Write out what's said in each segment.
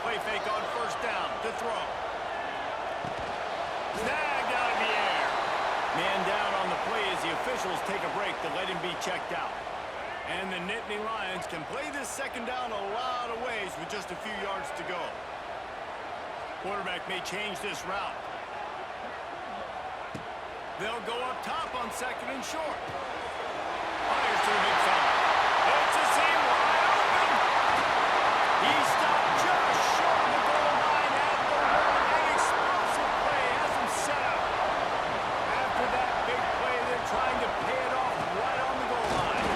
play fake on first down to throw. Snagged out of the air. Man down on the play as the officials take a break to let him be checked out. And the Nittany Lions can play this second down a lot of ways with just a few yards to go. Quarterback may change this route. They'll go up top on second and short. Fires to the big fella. It's a seam wide open. He stopped just short of the goal line at the one. An explosive play has him set up. After that big play, they're trying to pay it off right on the goal line.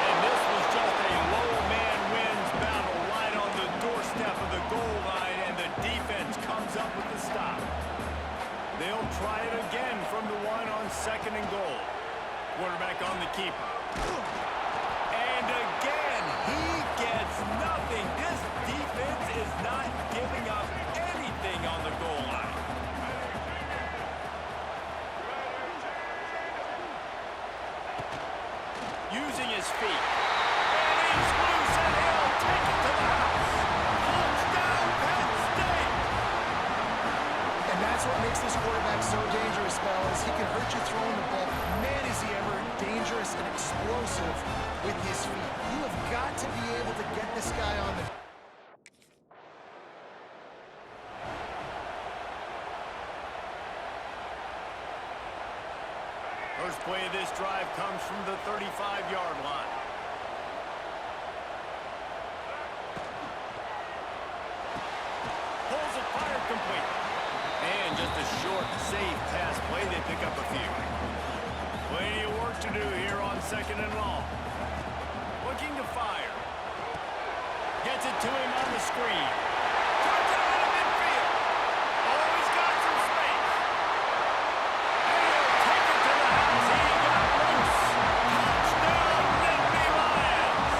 And this was just a low man wins battle right on the doorstep of the goal line, and the defense comes up with the stop. They'll try it again from the one on second and goal. Quarterback on the keeper. And again, he gets nothing. This defense is not giving up anything on the goal line. Using his feet. And he's loose, and he'll take it to the house. Touchdown, Penn State! And that's what makes this quarterback so dangerous, fellas. He can hurt you throwing the ball. Man, is he ever dangerous and explosive with his feet. You have got to be able to get this guy on the... First play of this drive comes from the 35-yard line. Pulls it, fired complete. And just a short, safe pass play. They pick up a few. Plenty of work to do here on second and long. Looking to fire. Gets it to him on the screen. Cuts it out of midfield. Oh, he's got some space. And he'll take it to the house. He got loose. Touchdown, Nittany Lions.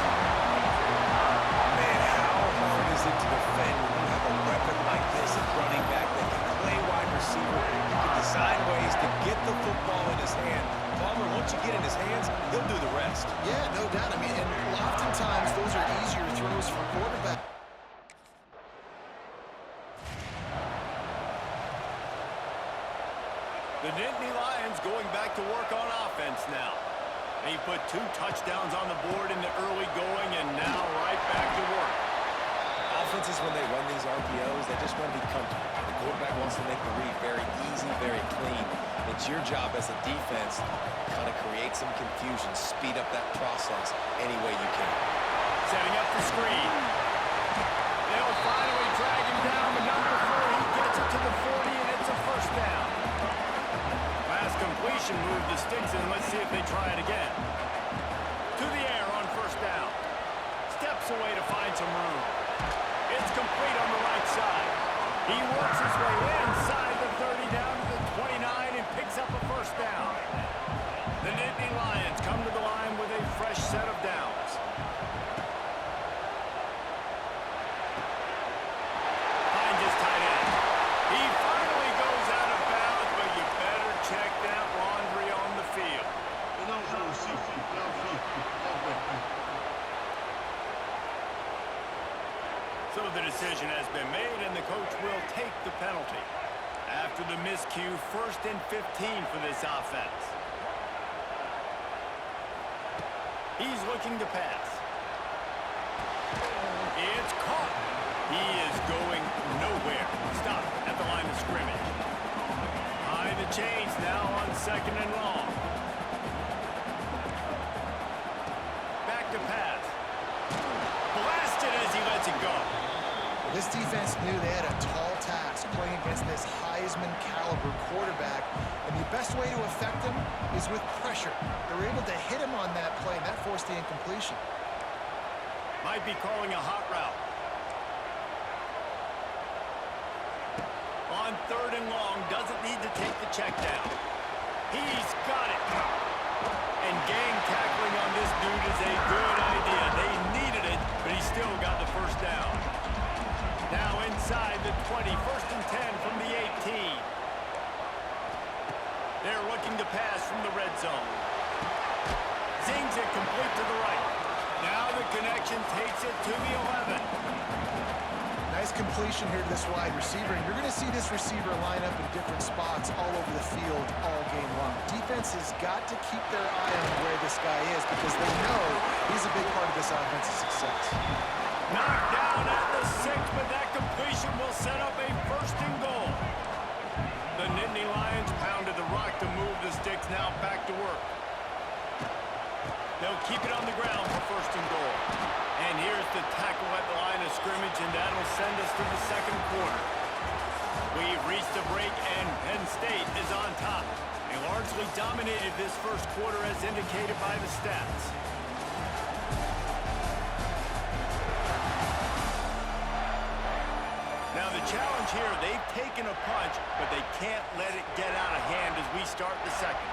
Man, how hard is it to defend when you have a weapon like this at running back that can play wide receiver? You can design ways to get the football in his hand. Palmer, once you get in his hands, he'll do the rest. Yeah, no doubt. I mean, and oftentimes those are easier throws for quarterback. The Nittany Lions going back to work on offense now. They put 2 touchdowns on the board in the early going, and now right back to work. Offenses, when they run these RPOs, they just want to be comfortable. The quarterback wants to make the read very easy, very clean. It's your job as a defense to kind of create some confusion, speed up that process any way you can. Setting up the screen. They'll finally drag him down, but not before he gets it to the 40, and it's a first down. Last completion move to sticks, and let's see if they try it again. To the air on first down. Steps away to find some room. It's complete on the right side. He works his way inside the 30 down to the 29 and picks up a first down. The Nittany Lions come to the line with a fresh set of downs. Finds his tight end. He finally goes out of bounds, but you better check that laundry on the field. So the decision has been made, and the coach will take the penalty. After the miscue, 1st and 15 for this offense. He's looking to pass. It's caught. He is going nowhere. Stop at the line of scrimmage. Behind the chains now on second and long. Back to pass. Blasted as he lets it go. This defense knew they had a tall task playing against this Heisman-caliber quarterback, and the best way to affect him is with pressure. They were able to hit him on that play, and that forced the incompletion. Might be calling a hot route. On 3rd and long, doesn't need to take the check down. He's got it. And gang tackling on this dude is a good idea. They needed it, but he still got the first down. Now inside the 20, 1st and 10 from the 18. They're looking to pass from the red zone. Zings it complete to the right. Now the connection takes it to the 11. Nice completion here to this wide receiver, and you're going to see this receiver line up in different spots all over the field all game long. Defense has got to keep their eye on where this guy is because they know he's a big part of this offense's success. Knocked down at the 6, but that completion will set up a 1st and goal. The Nittany Lions pounded the rock to move the sticks, now back to work. They'll keep it on the ground for 1st and goal. And here's the tackle at the line of scrimmage, and that'll send us to the 2nd quarter. We've reached the break, and Penn State is on top. They largely dominated this 1st quarter as indicated by the stats. Now the challenge here, they've taken a punch, but they can't let it get out of hand as we start the 2nd.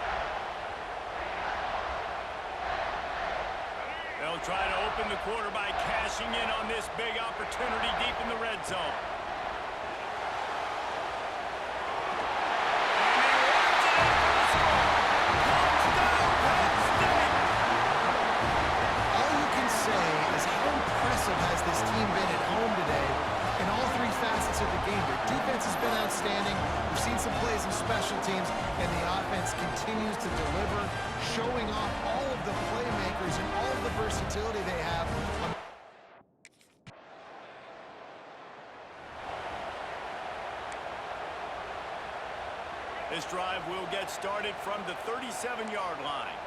They'll try to open the quarter by cashing in on this big opportunity deep in the red zone. All you can say is how impressive has this team been at home today in all 3 facets of the game. Their defense has been outstanding. We've seen some plays in special teams, and the offense continues to deliver, showing off all of the playmakers and all of the versatility they have. This drive will get started from the 37-yard line.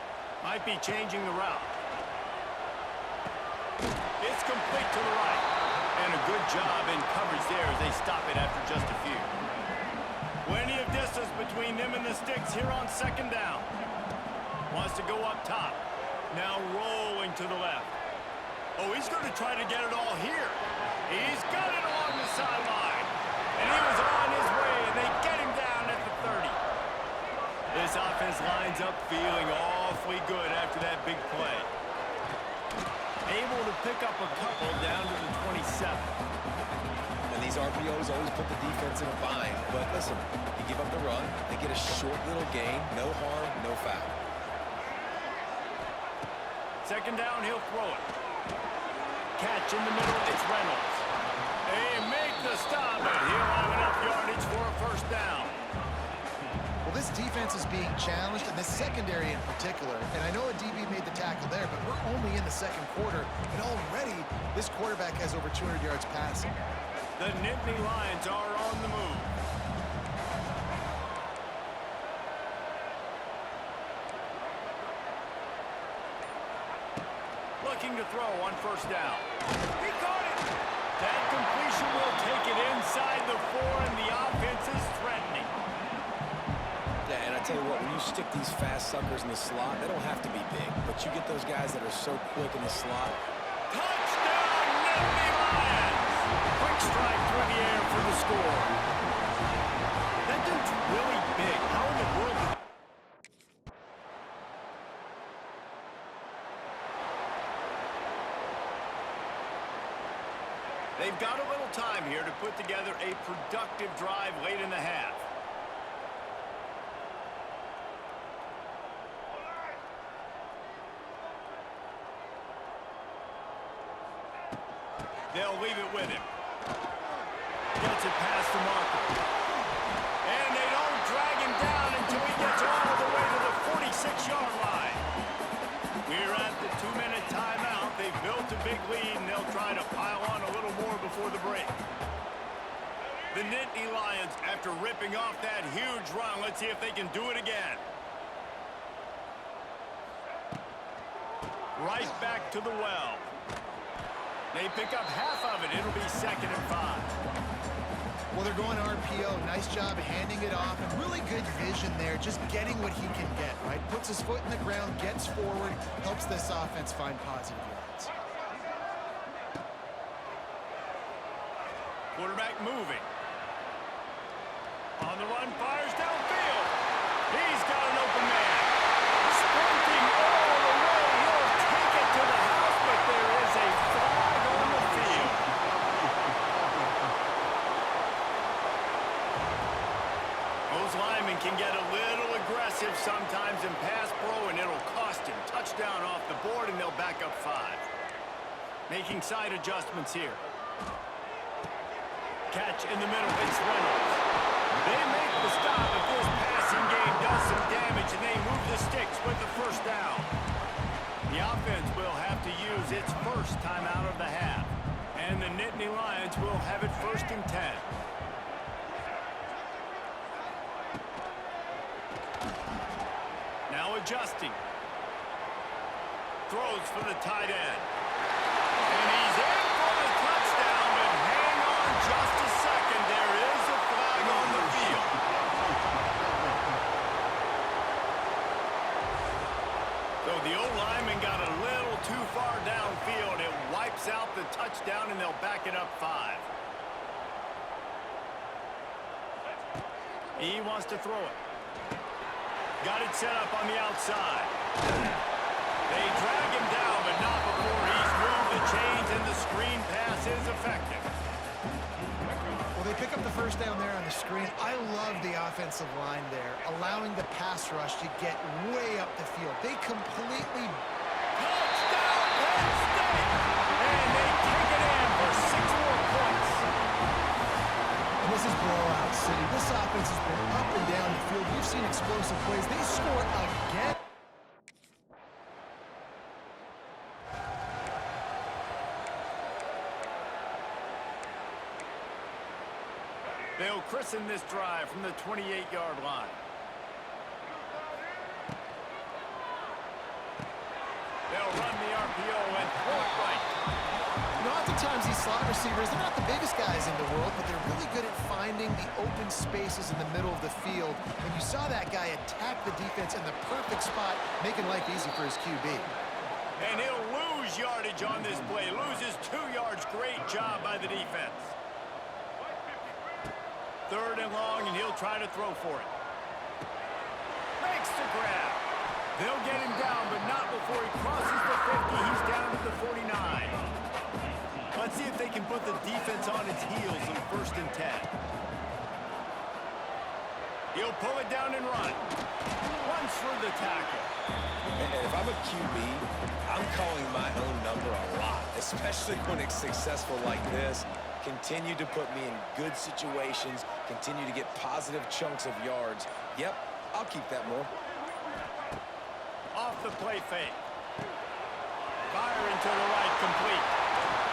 Might be changing the route. It's complete to the right. And a good job in coverage there as they stop it after just a few. Plenty of distance between them and the sticks here on 2nd down. Wants to go up top. Now rolling to the left. Oh, he's going to try to get it all here. He's got it along the sideline. And he was on his way, and they get him down at the 30. This offense lines up feeling awfully good after that big play. Able to pick up a couple down to the 27. And these RPOs always put the defense in a bind. But listen, you give up the run, they get a short little gain, no harm, no foul. 2nd down, he'll throw it. Catch in the middle, it's Reynolds. They make the stop, but he'll have enough yardage for a 1st down. Well, this defense is being challenged, and this secondary in particular. And I know a DB made the tackle there, but we're only in the 2nd quarter, and already this quarterback has over 200 yards passing. The Nittany Lions are on the move. Looking to throw on 1st down. He caught it! That completion will take it inside the 4, and the offense is threatening. Yeah, and I tell you what, when you stick these fast suckers in the slot, they don't have to be big, but you get those guys that are so quick in the slot. Touchdown, Nittany Lions! Quick strike through the air for the score. That dude's really big. How in the world did... They've got a little time here to put together a productive drive late in the half. They'll leave it with him. Gets it past the marker. And they don't drag him down until he gets all the way to the 46-yard line. We're at the 2-minute timeout. They've built a big lead, and they'll try to pile on a little more before the break. The Nittany Lions, after ripping off that huge run, let's see if they can do it again. Right back to the well. They pick up half of it. It'll be 2nd and 5. Well, they're going RPO. Nice job handing it off, and really good vision there, just getting what he can get, right? Puts his foot in the ground, gets forward, helps this offense find positive yards. Quarterback moving. On the run, fires downfield. He's got an open man. Sprinting all the way. He'll take it to the house, but there is a flag on the field. Those linemen can get a little aggressive sometimes in pass pro, and it'll cost him. Touchdown off the board, and they'll back up 5. Making side adjustments here. Catch in the middle. It's Reynolds. They make the stop if this passing game does some damage, and they move the sticks with the first down. The offense will have to use its first timeout of the half. And the Nittany Lions will have it 1st and 10. Now adjusting. Throws for the tight end. And he's in for the touchdown, but hang on just a second. There is a flag on the field. So the O-lineman got a little too far downfield. It wipes out the touchdown, and they'll back it up 5. He wants to throw it. Got it set up on the outside. They drag him down, but not before he's moved the chains, and the screen pass is effective. Well, they pick up the first down there on the screen. I love the offensive line there, allowing the pass rush to get way up the field. They completely... Touchdown, Penn State! And they take it in for 6 more points. And this is blowout city. This offense has been up and down the field. We've seen explosive plays. They score again. They'll christen this drive from the 28-yard line. They'll run the RPO and throw it right. You know, oftentimes these slot receivers, they're not the biggest guys in the world, but they're really good at finding the open spaces in the middle of the field. And you saw that guy attack the defense in the perfect spot, making life easy for his QB. And he'll lose yardage on this play. Loses 2 yards. Great job by the defense. 3rd and long, and he'll try to throw for it. Makes the grab. They'll get him down, but not before he crosses the 50. He's down to the 49. Let's see if they can put the defense on its heels in 1st and 10. He'll pull it down and run. Runs for the tackle. And if I'm a QB, I'm calling my own number a lot, especially when it's successful like this. Continue to put me in good situations, continue to get positive chunks of yards. Yep, I'll keep that more. Off the play fake. Fire into the right, complete.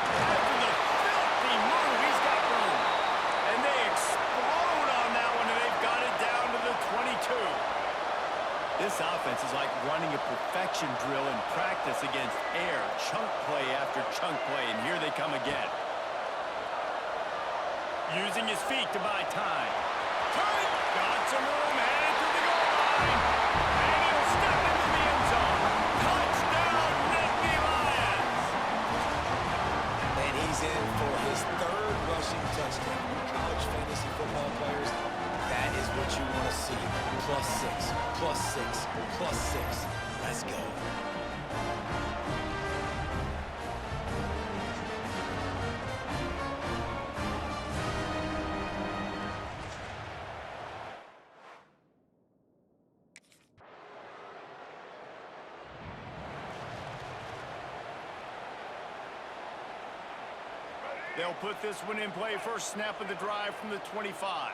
After the filthy move, he's got room. And they explode on that one, and they've got it down to the 22. This offense is like running a perfection drill in practice against air. Chunk play after chunk play, and here they come again. Using his feet to buy time. Got some room, headed to the goal line. And he'll step into the end zone. Touchdown, Nittany Lions! And he's in for his 3rd rushing touchdown. College fantasy football players, that is what you want to see. +6, +6, +6. Let's go. They'll put this one in play. First snap of the drive from the 25.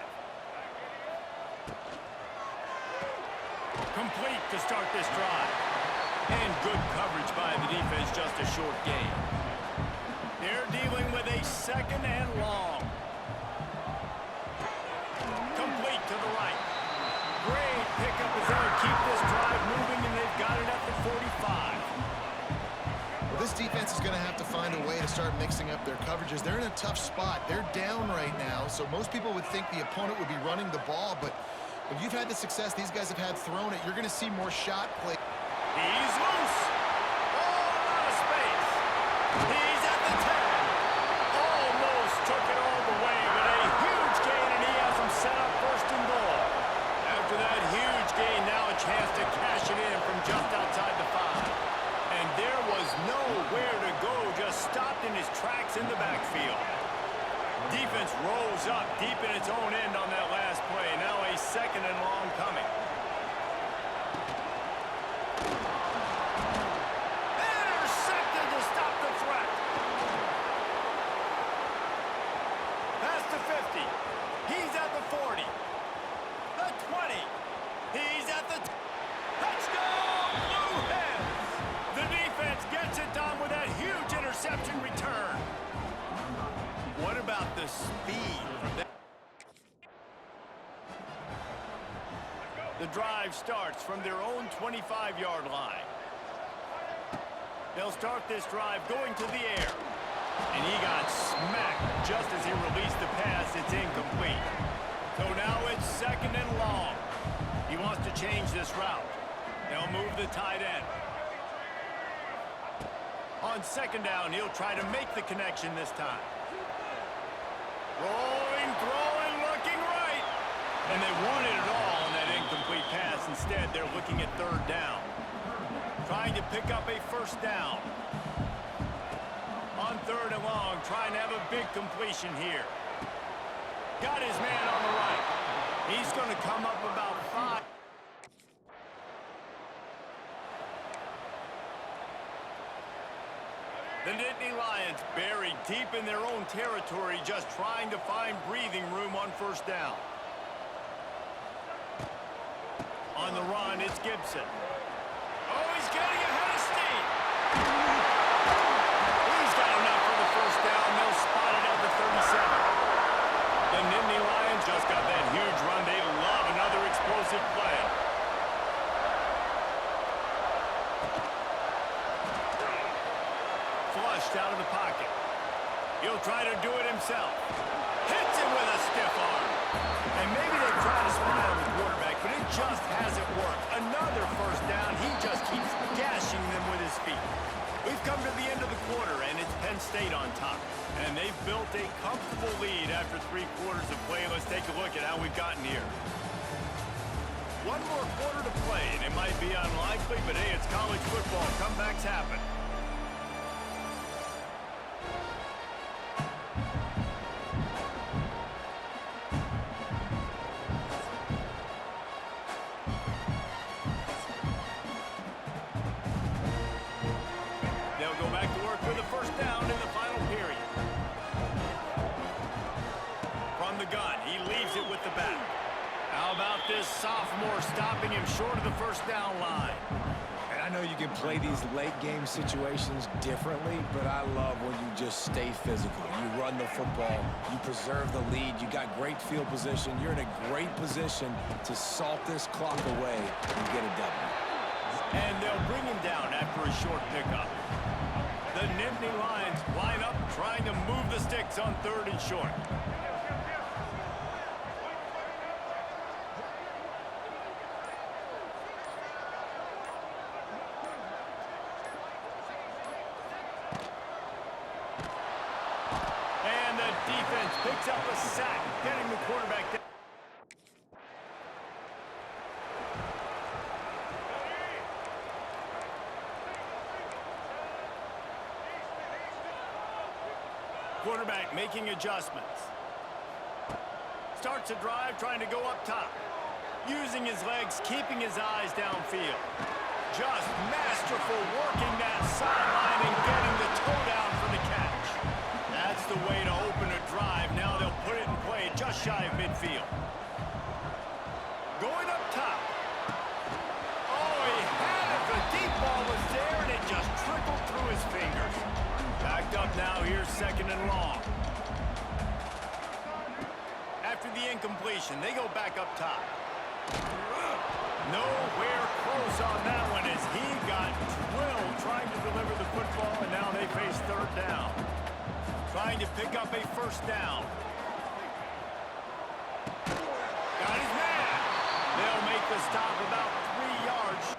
Complete to start this drive. And good coverage by the defense, just a short gain. They're dealing with a 2nd and long. Complete to the right. Great pickup as they'll keep this drive moving, and they've got it at the 45. This defense is going to have to find a way to start mixing up their coverages. They're in a tough spot. They're down right now, so most people would think the opponent would be running the ball, but when you've had the success these guys have had throwing it, you're going to see more shot play. He's loose. All out of space. He's at the 10. Almost took it all the way, but a huge gain, and he has him set up 1st and goal. After that huge gain, now a chance to cash it in from just outside the 5. And there was nowhere to go, just stopped in his tracks in the backfield. Defense rolls up deep in its own end on that last play. Now a 2nd and long coming. Intercepted to stop the threat. Pass to about the speed from that? The drive starts from their own 25-yard line. They'll start this drive going to the air. And he got smacked just as he released the pass. It's incomplete. So now it's second and long. He wants to change this route. They'll move the tight end. On second down, he'll try to make the connection this time. Rolling, throwing, looking right. And they wanted it all on that incomplete pass. Instead, they're looking at third down. Trying to pick up a first down. On third and long, trying to have a big completion here. Got his man on the right. He's going to come up about 5. The Nittany Lions buried deep in their own territory, just trying to find breathing room on first down. On the run, it's Gibson. Oh, he's getting ahead of steam. He's got enough for the first down. They'll spot it at the 37. The Nittany Lions just got that huge run. They love another explosive play. Flushed out of the pocket. He'll try to do it himself. Hits it with a stiff arm. And maybe they try to spy on the quarterback, but it just hasn't worked. Another first down. He just keeps gashing them with his feet. We've come to the end of the quarter, and it's Penn State on top. And they've built a comfortable lead after 3 quarters of play. Let's take a look at how we've gotten here. One more quarter to play, and it might be unlikely, but hey, it's college football. Comebacks happen. This sophomore stopping him short of the first down line. And I know you can play these late game situations differently, but I love when you just stay physical. You run the football, you preserve the lead, you got great field position, you're in a great position to salt this clock away and get a W. And they'll bring him down after a short pickup. The Nittany Lions line up trying to move the sticks on third and short. Defense picks up a sack, getting the quarterback down. Quarterback making adjustments. Starts a drive trying to go up top. Using his legs, keeping his eyes downfield. Just masterful working that sideline and getting the toe down for the catch. That's the way to open a drive. Now they'll put it in play just shy of midfield. Going up top. Oh, he had it. The deep ball was there, and it just trickled through his fingers. Backed up now. Here's second and long. After the incompletion, they go back up top. Nowhere close on that one as he got drilled trying to deliver the football, and now they face third down. Trying to pick up a first down. Got his man. They'll make the stop about 3 yards.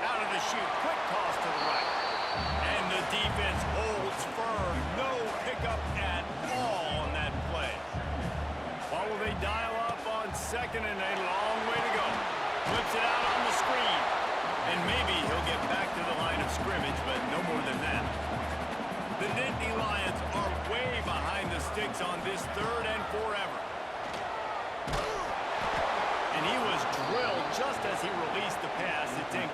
Out of the chute, quick toss to the right. And the defense holds firm. No pickup at all on that play. What will they dial up on second and a long way to go? Flips it out on the screen. And maybe he'll get back to the line of scrimmage, but no more than that. The Nittany Lions are way behind the sticks on this third and forever. And he was drilled just as he released the pass. It's in.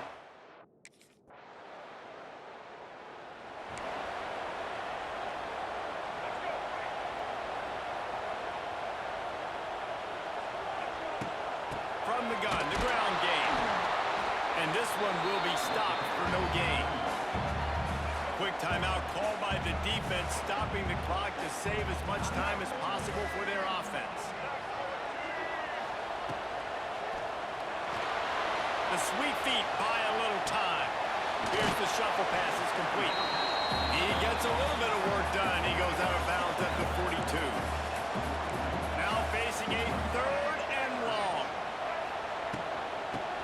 begun, the ground game. And this one will be stopped for no gain. Quick timeout called by the defense, stopping the clock to save as much time as possible for their offense. The sweet feet buy a little time. Here's the shuffle pass is complete. He gets a little bit of work done. He goes out of bounds at the 42. Now facing a 3rd and long.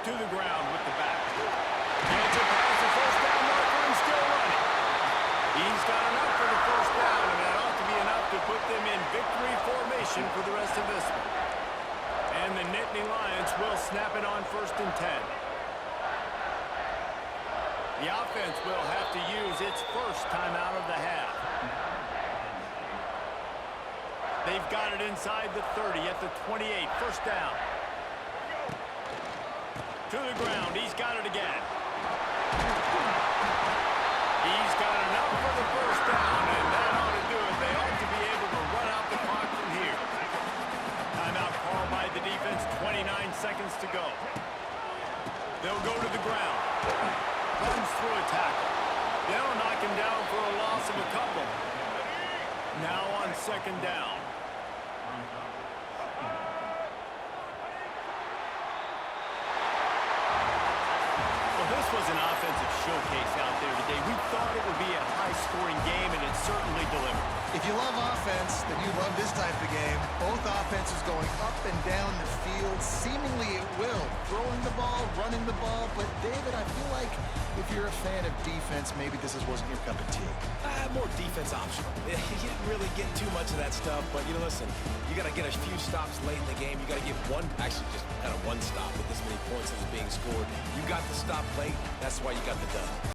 To the ground with the back. Gets it past the first down marker and still running. He's got enough for the first down, and that ought to be enough to put them in victory formation for the rest of this one. And the Nittany Lions will snap it on 1st and 10. The offense will have to use its first timeout of the half. They've got it inside the 30 at the 28. 1st down. To the ground. He's got it again. He's got enough for the 1st down, and that ought to do it. They ought to be able to run out the clock from here. Timeout called by the defense. 29 seconds to go. They'll go to the ground. Runs through a tackle. They'll knock him down for a loss of a couple. Now on 2nd down. Well, this was an offensive showcase out there today. We thought it would be a high-scoring game, and it certainly delivered. If you love offense, then you love this type of game. Both offenses going up and down the field, seemingly at will. Throwing the ball, running the ball. But, David, I feel like if you're a fan of defense, maybe this wasn't your cup of tea. More defense optional. You didn't really get too much of that stuff, but, listen, you got to get a few stops late in the game. You got to get actually just kind of one stop with this many points that was being scored. You got the stop late. That's why you got the dub.